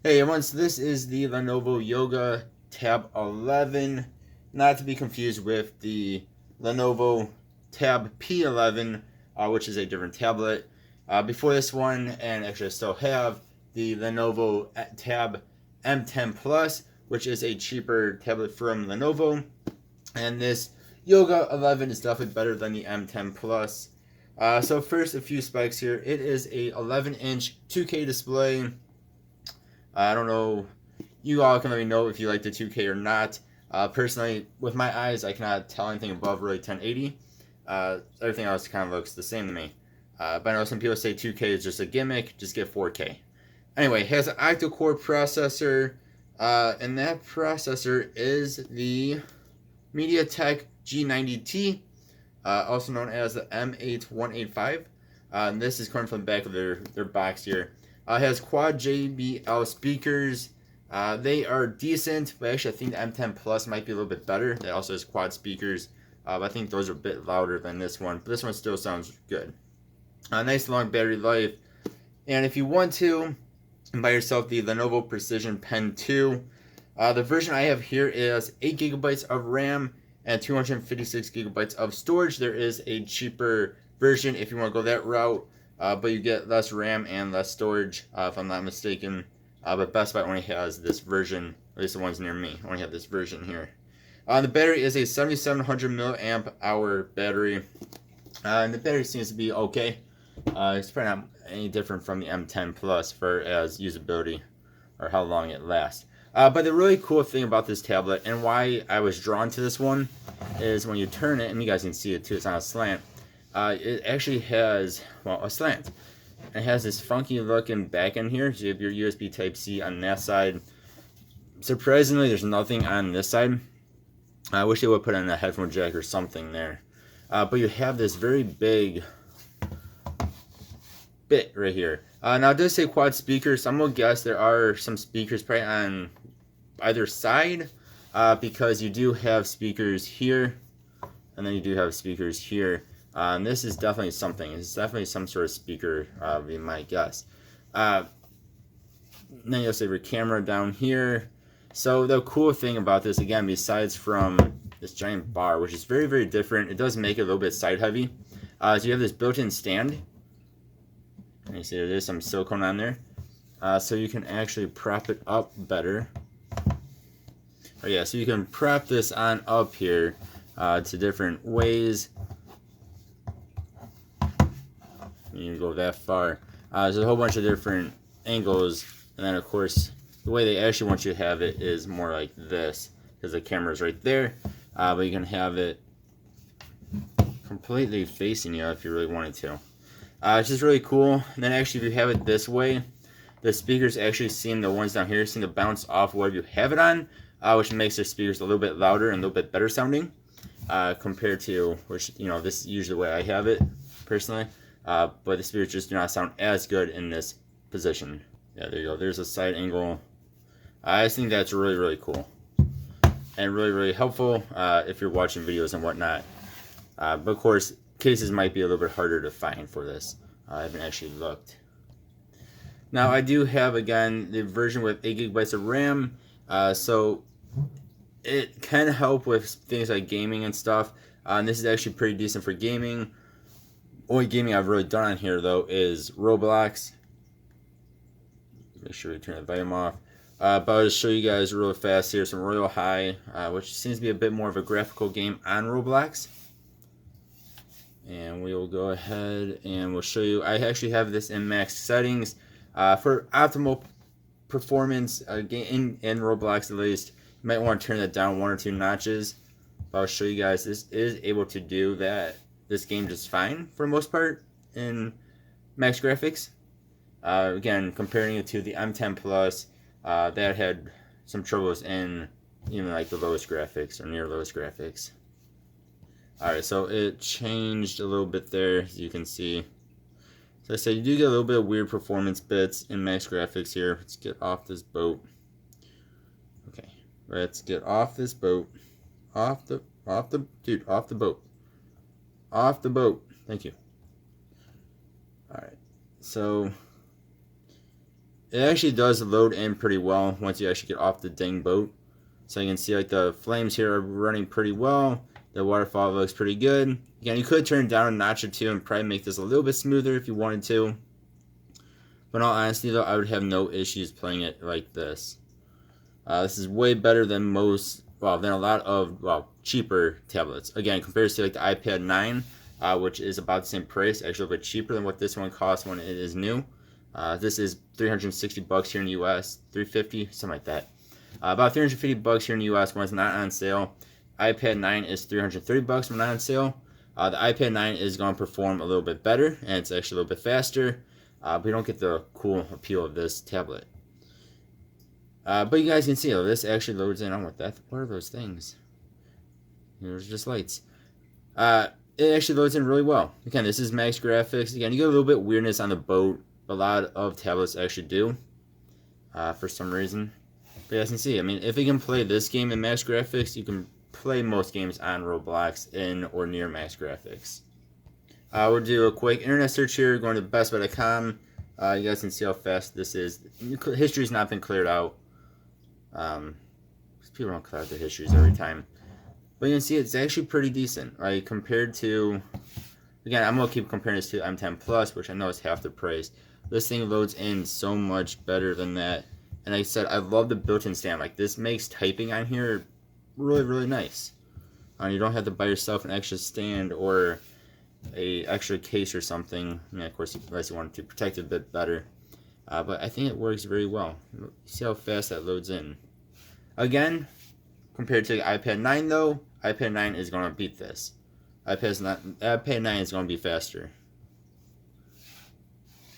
Hey everyone, so this is the Lenovo Yoga Tab 11, not to be confused with the Lenovo Tab P11, which is a different tablet. Before this one, and actually I still have the Lenovo Tab M10 Plus, which is a cheaper tablet from Lenovo, and this Yoga 11 is definitely better than the M10 Plus. So first, a few specs here. It is a 11-inch 2K display. I don't know. You all can let me know if you like the 2K or not. Personally, with my eyes, I cannot tell anything above really 1080. Everything else kind of looks the same to me. But I know some people say 2K is just a gimmick. Just get 4K. Anyway, it has an octa-core processor, and that processor is the MediaTek G90T, also known as the M8185. And this is coming from the back of their box here. It has quad JBL speakers. They are decent, but actually I think the M10 Plus might be a little bit better. That also has quad speakers. I think those are a bit louder than this one, but this one still sounds good. Nice long battery life. And if you want to buy yourself the Lenovo Precision Pen 2, the version I have here is 8 gigabytes of RAM and 256 gigabytes of storage. There is a cheaper version if you want to go that route, but you get less RAM and less storage, if I'm not mistaken. But Best Buy only has this version, at least the ones near me only have this version here. The battery is a 7700 milliamp hour battery, and the battery seems to be okay. It's probably not any different from the M10 Plus for as usability or how long it lasts. But the really cool thing about this tablet and why I was drawn to this one is when you turn it, and you guys can see it too, it's on a slant. It actually has, well, a slant. It has this funky looking back end here. So you have your USB Type-C on that side. Surprisingly, there's nothing on this side. I wish they would put in a headphone jack or something there. But you have this very big bit right here. Now it does say quad speakers, so I'm going to guess there are some speakers probably on either side, because you do have speakers here, and then you do have speakers here. And this is definitely something. It's definitely some sort of speaker, we might guess. Then you'll see your camera down here. So the cool thing about this, again, besides from this giant bar, which is very, very different, it does make it a little bit side heavy. So you have this built-in stand. And you see there's some silicone on there. So you can actually prop it up better. Oh yeah, so you can prop this on up here to different ways. You can go that far. There's a whole bunch of different angles, and then of course the way they actually want you to have it is more like this, because the camera's right there. But you can have it completely facing you if you really wanted to. It's just really cool. And then actually, if you have it this way, the speakers actually seem, the ones down here seem to bounce off where you have it on, which makes the speakers a little bit louder and a little bit better sounding, compared to, which, you know, this is usually the way I have it personally. But the speakers just do not sound as good in this position. Yeah, there you go. There's a side angle. I just think that's really, really cool and really, really helpful if you're watching videos and whatnot. But of course, cases might be a little bit harder to find for this. I haven't actually looked. Now I do have, again, the version with 8 gigabytes of RAM, so it can help with things like gaming and stuff. And this is actually pretty decent for gaming. Only gaming I've really done on here though is Roblox. Make sure we turn the volume off. But I'll just show you guys real fast here some Royal High, which seems to be a bit more of a graphical game on Roblox. And we will go ahead and we'll show you. I actually have this in max settings for optimal performance in Roblox at least. You might want to turn that down 1 or 2 notches. But I'll show you guys. This is able to do that. This game just fine for the most part in max graphics. Again, comparing it to the M10 Plus, that had some troubles in even like the lowest graphics or near lowest graphics. Alright, so it changed a little bit there, as you can see. So I said you do get a little bit of weird performance bits in max graphics here. Let's get off this boat. Okay, let's get off this boat. Off the boat. Off the boat. Thank you. Alright, so It actually does load in pretty well once you actually get off the dang boat. So you can see like the flames here are running pretty well. The waterfall looks pretty good. Again, you could turn it down a notch or two and probably make this a little bit smoother if you wanted to. But in all honesty though, I would have no issues playing it like this. This is way better than than a lot of, cheaper tablets. Again, compared to like the iPad 9, which is about the same price, actually a little bit cheaper than what this one costs when it is new. This is $360 here in the US, $350, something like that. About $350 here in the US when it's not on sale. iPad 9 is $330 when not on sale. The iPad 9 is going to perform a little bit better, and it's actually a little bit faster. But you don't get the cool appeal of this tablet. But you guys can see, this actually loads in. What are those things? There's just lights. It actually loads in really well. Again, this is max graphics. Again, you get a little bit weirdness on the boat. A lot of tablets actually do, for some reason. But you guys can see, I mean, if you can play this game in max graphics, you can play most games on Roblox in or near max graphics. We'll do a quick internet search here, going to bestbuy.com. You guys can see how fast this is. History's not been cleared out. People don't clear out their histories every time. But you can see it's actually pretty decent, right? Compared to, again, I'm going to keep comparing this to M10 Plus, which I know is half the price. This thing loads in so much better than that. And like I said, I love the built-in stand. Like, this makes typing on here really, really nice. You don't have to buy yourself an extra stand or a extra case or something. I mean, of course, unless you want to protect it a bit better. But I think it works very well. See how fast that loads in. Again, compared to the iPad 9 though, iPad 9 is going to beat this. iPad 9 is going to be faster.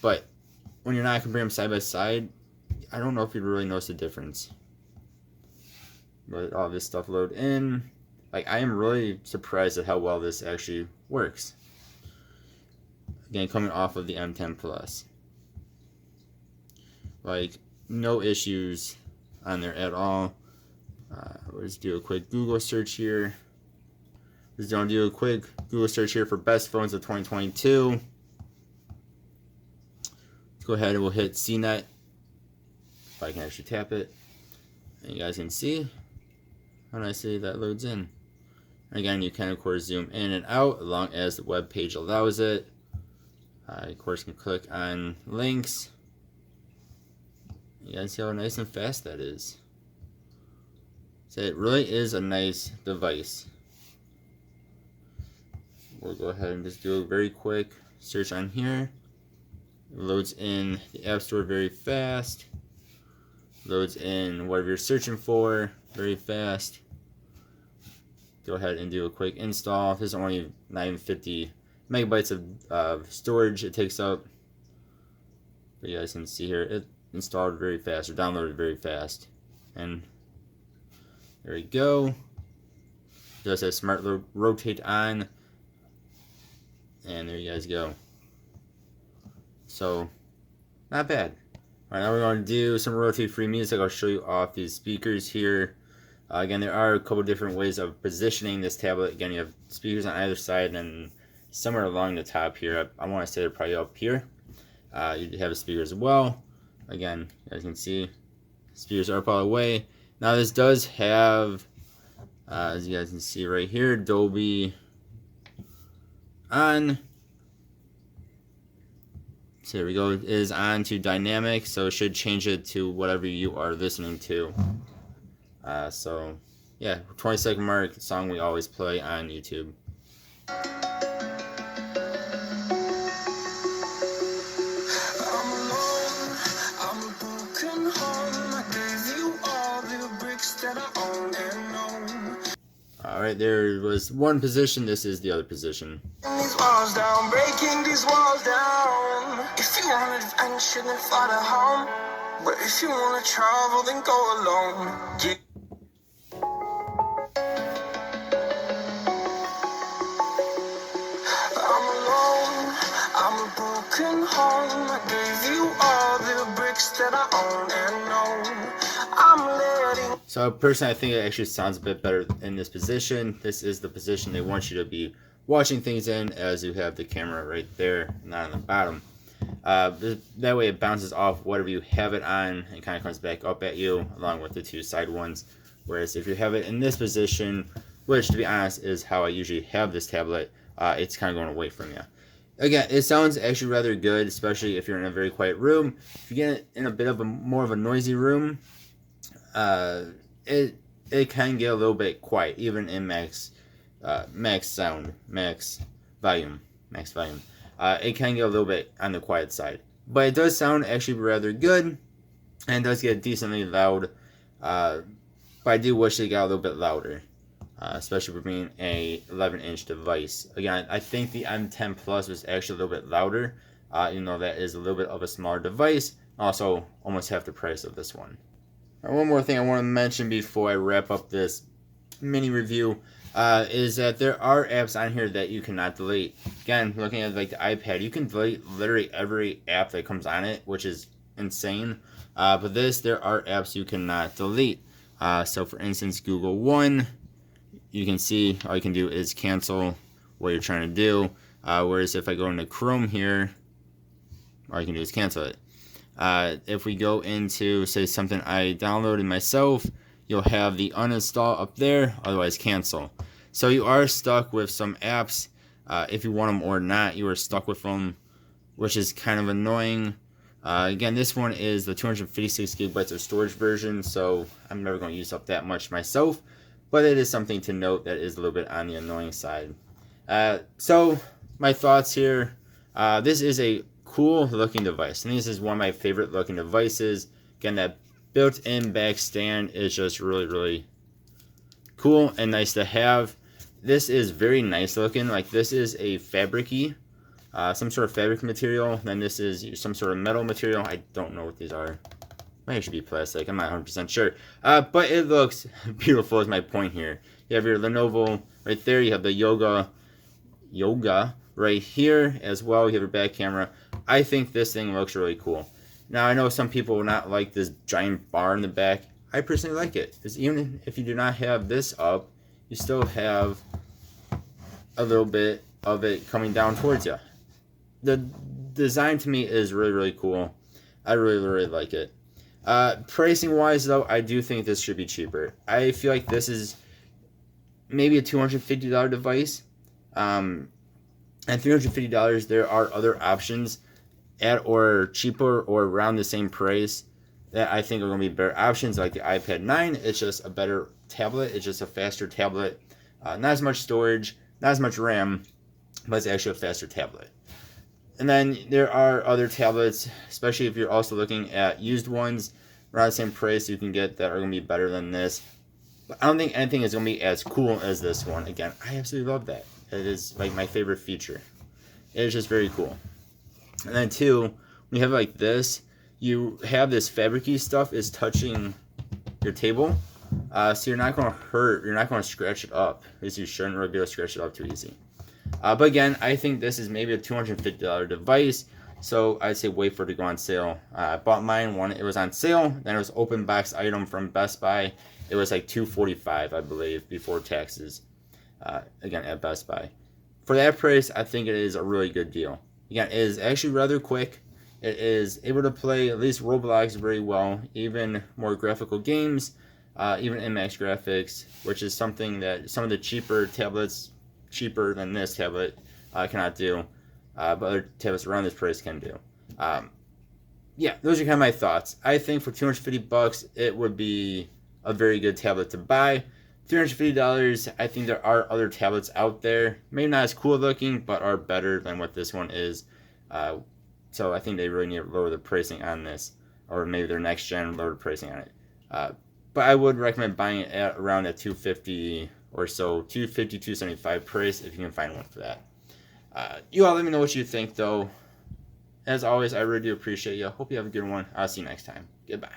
But when you're not comparing them side by side, I don't know if you really notice the difference. But all this stuff load in. Like, I am really surprised at how well this actually works. Again, coming off of the M10 Plus. Like, no issues on there at all. Let's do a quick Google search here. Let's do a quick Google search here for best phones of 2022. Let's go ahead and we'll hit CNET. If I can actually tap it. And you guys can see how nicely that loads in. Again, you can of course zoom in and out as long as the web page allows it. Of course, you can click on links. You guys see how nice and fast that is. So it really is a nice device. We'll go ahead and just do a very quick search on here. It loads in the App Store very fast. Loads in whatever you're searching for very fast. Go ahead and do a quick install. This is only not even 50 megabytes of storage it takes up. But you guys can see here, it installed very fast, or downloaded very fast. And there we go. It does have smart rotate on. And there you guys go. So, not bad. Alright, now we're going to do some royalty-free music. I'll show you off these speakers here. Again, there are a couple different ways of positioning this tablet. Again, you have speakers on either side, and then somewhere along the top here, I want to say they're probably up here. You have a speaker as well. Again, as you can see, speakers are up all the way. Now this does have, as you guys can see right here, Dolby on. So there we go. It is on to dynamic, so it should change it to whatever you are listening to. So yeah, 20-second mark, song we always play on YouTube. Alright, there was one position, this is the other position. These walls down, breaking these walls down. If you want adventure, then fly to home. But if you want to travel, then go alone. Yeah. I'm alone, I'm a broken home. I gave you all the bricks that I own and know. I'm letting. So personally, I think it actually sounds a bit better in this position. This is the position they want you to be watching things in, as you have the camera right there, not on the bottom. That way it bounces off whatever you have it on and kind of comes back up at you along with the two side ones. Whereas if you have it in this position, which to be honest is how I usually have this tablet, it's kind of going away from you. Again, it sounds actually rather good, especially if you're in a very quiet room. If you get in a bit of a more of a noisy room, it can get a little bit quiet, even in max volume. It can get a little bit on the quiet side, but it does sound actually rather good, and does get decently loud. But I do wish it got a little bit louder. Especially for being a 11-inch device. Again, I think the M10 Plus was actually a little bit louder, even though that is a little bit of a smaller device, also almost half the price of this one. One more thing I want to mention before I wrap up this mini review is that there are apps on here that you cannot delete. Again, looking at like the iPad, you can delete literally every app that comes on it, which is insane. But there are apps you cannot delete. So for instance, Google One, you can see all you can do is cancel what you're trying to do. Whereas if I go into Chrome here, all you can do is cancel it. If we go into, say, something I downloaded myself, you'll have the uninstall up there, otherwise cancel. So you are stuck with some apps. If you want them or not, you are stuck with them, which is kind of annoying. Again, this one is the 256 gigabytes of storage version, so I'm never going to use up that much myself. But it is something to note that is a little bit on the annoying side. So, my thoughts here. This is a cool looking device. And this is one of my favorite looking devices. Again, that built-in back stand is just really, really cool and nice to have. This is very nice looking. Like, this is a fabric-y, some sort of fabric material. Then this is some sort of metal material. I don't know what these are. Might actually be plastic. I'm not 100% sure. But it looks beautiful is my point here. You have your Lenovo right there. You have the Yoga right here as well. You have your back camera. I think this thing looks really cool. Now, I know some people will not like this giant bar in the back. I personally like it. Because even if you do not have this up, you still have a little bit of it coming down towards you. The design to me is really, really cool. I really, really like it. Pricing wise though, I do think this should be cheaper. I feel like this is maybe a $250 device. And $350, there are other options at or cheaper or around the same price that I think are going to be better options, like the iPad 9. It's just a better tablet. It's just a faster tablet. Not as much storage, not as much RAM, but it's actually a faster tablet. And then there are other tablets, especially if you're also looking at used ones around the same price you can get that are going to be better than this. But I don't think anything is going to be as cool as this one. Again, I absolutely love that. It is like my favorite feature. It is just very cool. And then two, when you have like this, you have this fabric-y stuff is touching your table. So you're not going to hurt, you're not going to scratch it up, because you shouldn't really be able to scratch it up too easy. But again, I think this is maybe a $250 device, so I'd say wait for it to go on sale. I bought mine when it was on sale, then it was open box item from Best Buy. It was like $245, I believe, before taxes, again, at Best Buy. For that price, I think it is a really good deal. Again, it is actually rather quick. It is able to play at least Roblox very well, even more graphical games, even IMAX graphics, which is something that some of the cheaper tablets, cheaper than this tablet, cannot do, but other tablets around this price can do. Yeah, those are kind of my thoughts. I think for $250, it would be a very good tablet to buy. $350, I think there are other tablets out there, maybe not as cool looking, but are better than what this one is. So I think they really need to lower the pricing on this, or maybe their next gen lower the pricing on it. But I would recommend buying it at around a $250 or so, $250, $275 price if you can find one for that. You all let me know what you think though. As always, I really do appreciate you. Hope you have a good one. I'll see you next time. Goodbye.